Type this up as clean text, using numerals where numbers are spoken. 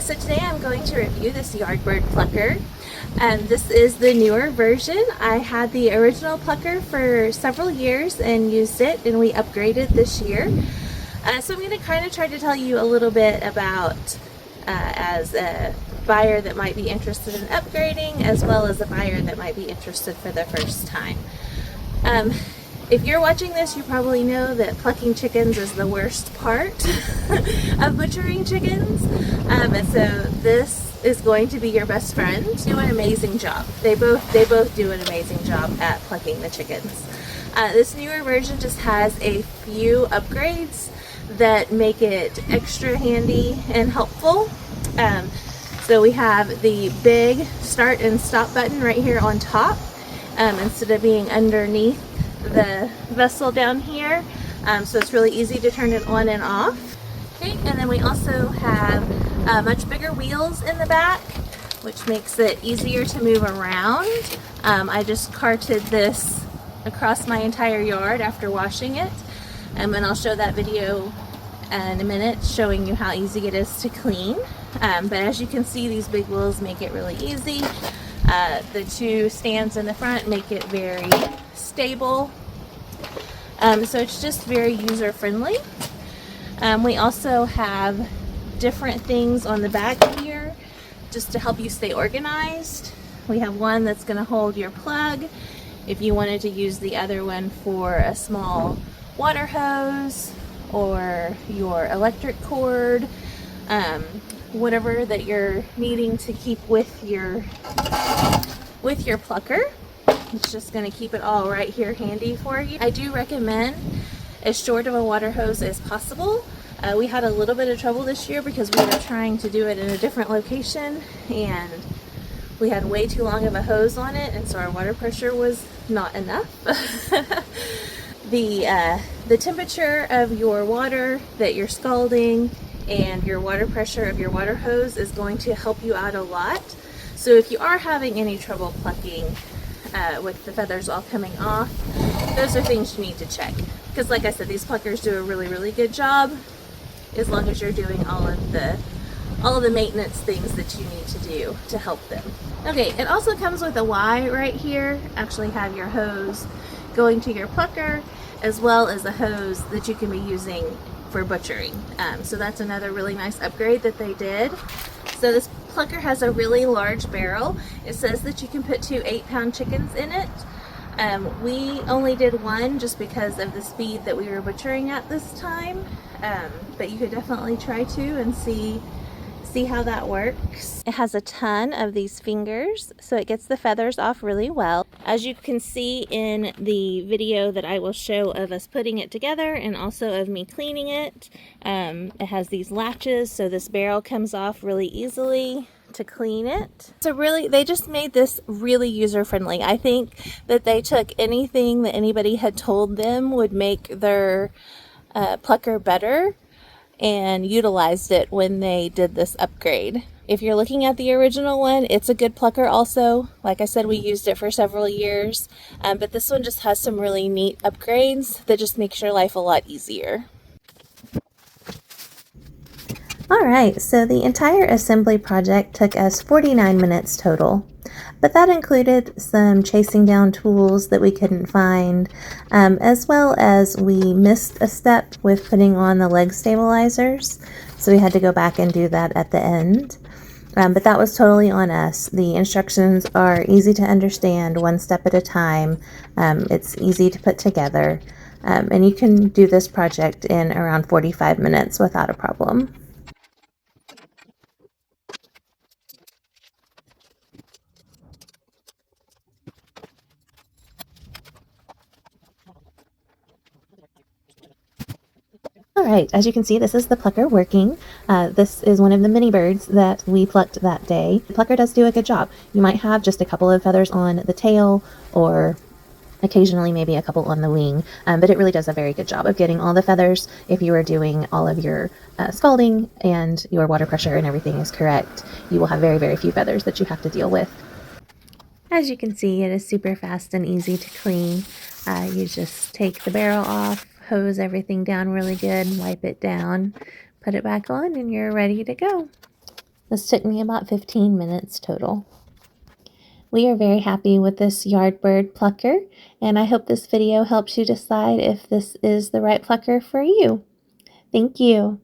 So today I'm going to review this Yardbird plucker. This is the newer version. I had the original plucker for several years and used it, and we upgraded this year. So I'm going to kind of try to tell you a little bit about as a buyer that might be interested in upgrading, as well as a buyer that might be interested for the first time. If you're watching this, you probably know that plucking chickens is the worst part of butchering chickens. And so this is going to be your best friend. Do an amazing job. They both do an amazing job at plucking the chickens. This newer version just has a few upgrades that make it extra handy and helpful. So we have the big start and stop button right here on top, instead of being underneath the vessel down here, so it's really easy to turn it on and off. Okay, and then we also have much bigger wheels in the back, which makes it easier to move around. I just carted this across my entire yard after washing it, and I'll show that video in a minute showing you how easy it is to clean. But as you can see, these big wheels make it really easy. The two stands in the front make it very stable, so it's just very user-friendly. We also have different things on the back here just to help you stay organized. We have one that's going to hold your plug if you wanted to use the other one for a small water hose or your electric cord, whatever that you're needing to keep with your plucker. It's just going to keep it all right here handy for you. I do recommend as short of a water hose as possible. We had a little bit of trouble this year because we were trying to do it in a different location and we had way too long of a hose on it, and so our water pressure was not enough. The temperature of your water that you're scalding and your water pressure of your water hose is going to help you out a lot. So if you are having any trouble plucking with the feathers all coming off, those are things you need to check. Because like I said, these pluckers do a really good job as long as you're doing all of the maintenance things that you need to do to help them. Okay, it also comes with a Y right here. Actually have your hose going to your plucker, as well as a hose that you can be using for butchering. So that's another really nice upgrade that they did. So this plucker has a really large barrel. It says that you can put 2 8-pound chickens in it. We only did one just because of the speed that we were butchering at this time, but you could definitely try to and see how that works. It has a ton of these fingers, so it gets the feathers off really well. As you can see in the video that I will show of us putting it together and also of me cleaning it, it has these latches, so this barrel comes off really easily to clean it. So really, they just made this really user-friendly. I think that they took anything that anybody had told them would make their plucker better and utilized it when they did this upgrade. If you're looking at the original one, it's a good plucker also. Like I said, we used it for several years, but this one just has some really neat upgrades that just makes your life a lot easier. Alright, so the entire assembly project took us 49 minutes total, but that included some chasing down tools that we couldn't find, as well as we missed a step with putting on the leg stabilizers, so we had to go back and do that at the end. But that was totally on us. The instructions are easy to understand, one step at a time. It's easy to put together, and you can do this project in around 45 minutes without a problem. Alright, as you can see, this is the plucker working. This is one of the mini birds that we plucked that day. The plucker does do a good job. You might have just a couple of feathers on the tail, or occasionally maybe a couple on the wing, but it really does a very good job of getting all the feathers. If you are doing all of your scalding and your water pressure and everything is correct, you will have very few feathers that you have to deal with. As you can see, it is super fast and easy to clean. You just take the barrel off, hose everything down really good, wipe it down, put it back on, and you're ready to go. This took me about 15 minutes total. We are very happy with this Yardbird plucker, and I hope this video helps you decide if this is the right plucker for you. Thank you.